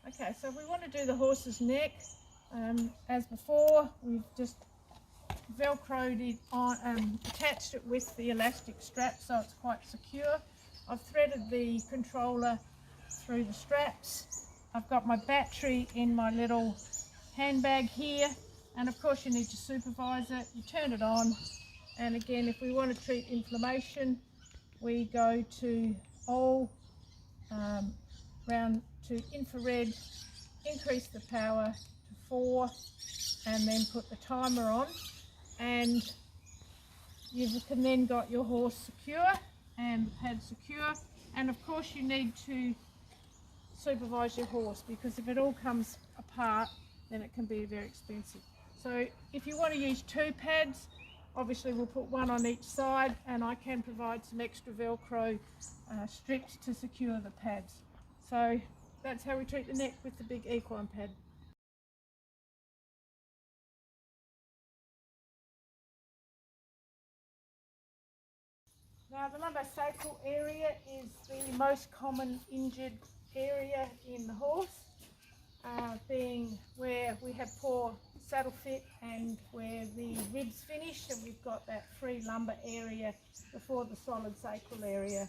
Okay, so if we want to do the horse's neck, as before, we've just velcroed it on, attached it with the elastic strap so it's quite secure. I've threaded the controller through the straps. I've got my battery in my little handbag here, and of course you need to supervise it. You turn it on, and again, if we want to treat inflammation, we go to all round to infrared, increase the power to 4, and then put the timer on, and you can then got your horse secure and the pad secure. And of course you need to supervise your horse, because if it all comes apart then it can be very expensive. So if you want to use 2 pads, obviously we'll put one on each side, and I can provide some extra velcro strips to secure the pads. So that's how we treat the neck with the big equine pad. Now the lumbosacral area is the most common injured area in the horse, being where we have poor saddle fit and where the ribs finish, and we've got that free lumbar area before the solid sacral area.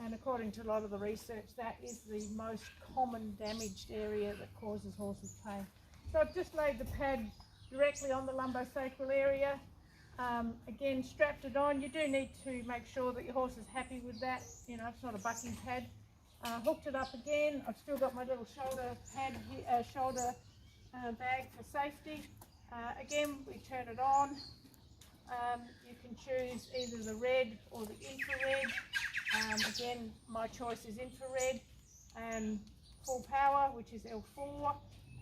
And according to a lot of the research, that is the most common damaged area that causes horses pain. So I've just laid the pad directly on the lumbosacral area. Again, strapped it on. You do need to make sure that your horse is happy with that. You know, it's not a bucking pad. Hooked it up again. I've still got my little shoulder pad, bag for safety. Again, we turn it on. You can choose either the red or the infrared. Again, my choice is infrared, and full power, which is L4,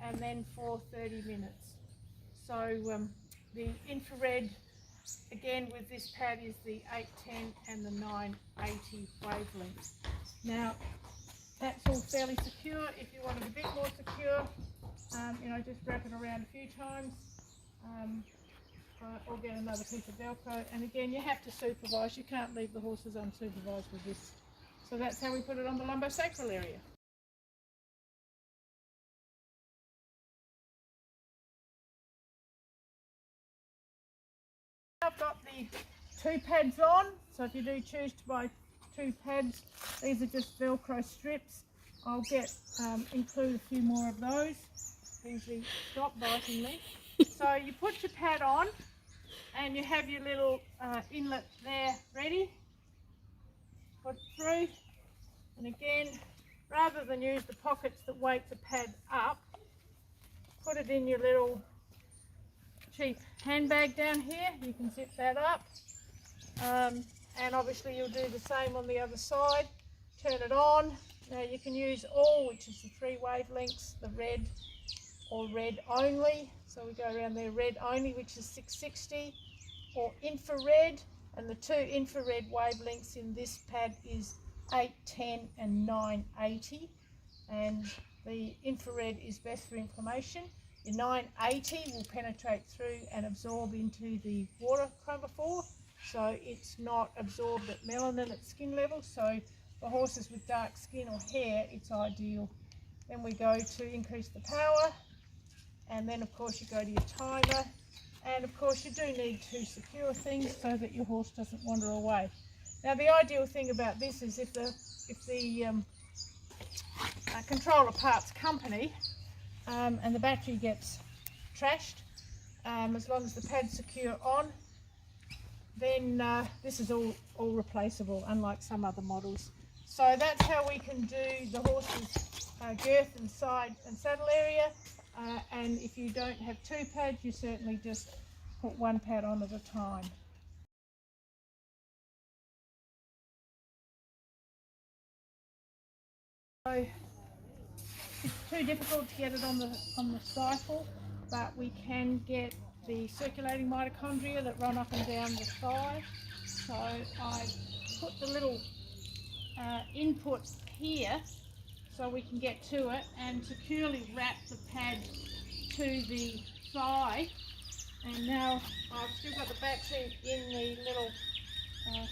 and then for 30 minutes. So the infrared, again with this pad, is the 810 and the 980 wavelengths. Now that's all fairly secure. If you want it a bit more secure, you know, just wrap it around a few times, or get another piece of Velcro. And again, you have to supervise. You can't leave the horses unsupervised with this. So that's how we put it on the lumbosacral area. I've got the 2 pads on, so if you do choose to buy 2 pads, these are just Velcro strips. I'll include a few more of those. Usually stop biting me. So you put your pad on, and you have your little inlet there ready. Put it through, and again, rather than use the pockets that weight the pad up, put it in your little cheap handbag down here. You can zip that up, and obviously you'll do the same on the other side. Turn it on. Now you can use all, which is the 3 wavelengths, the red or red only. So we go around there, red only, which is 660, or infrared, and the 2 infrared wavelengths in this pad is 810 and 980, and the infrared is best for inflammation. Your 980 will penetrate through and absorb into the water chromophore, so it's not absorbed at melanin at skin level. So for horses with dark skin or hair, it's ideal. Then we go to increase the power, and then of course you go to your timer, and of course you do need to secure things so that your horse doesn't wander away. Now the ideal thing about this is if the controller parts company, and the battery gets trashed, as long as the pad's secure on, then this is all replaceable, unlike some other models. So that's how we can do the horse's girth and side and saddle area. And if you don't have 2 pads, you certainly just put 1 pad on at a time. So it's too difficult to get it on the stifle, but we can get the circulating mitochondria that run up and down the thigh. So I put the little input here so we can get to it, and securely wrap the pad to the thigh. And now I've still got the battery in the little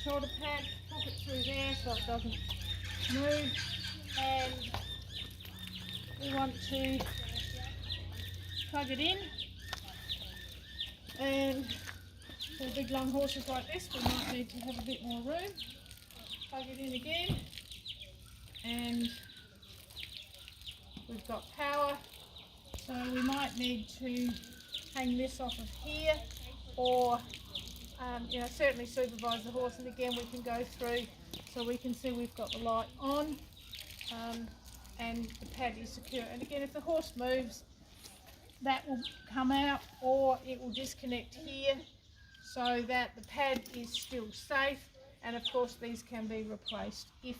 shoulder pad. Pop it through there so it doesn't move, and we want to plug it in, and for big long horses like this we might need to have a bit more room. Plug it in again, and we've got power, so we might need to hang this off of here, or certainly supervise the horse, and again we can go through so we can see we've got the light on, and the pad is secure. And again, if the horse moves, that will come out, or it will disconnect here, so that the pad is still safe. And of course these can be replaced if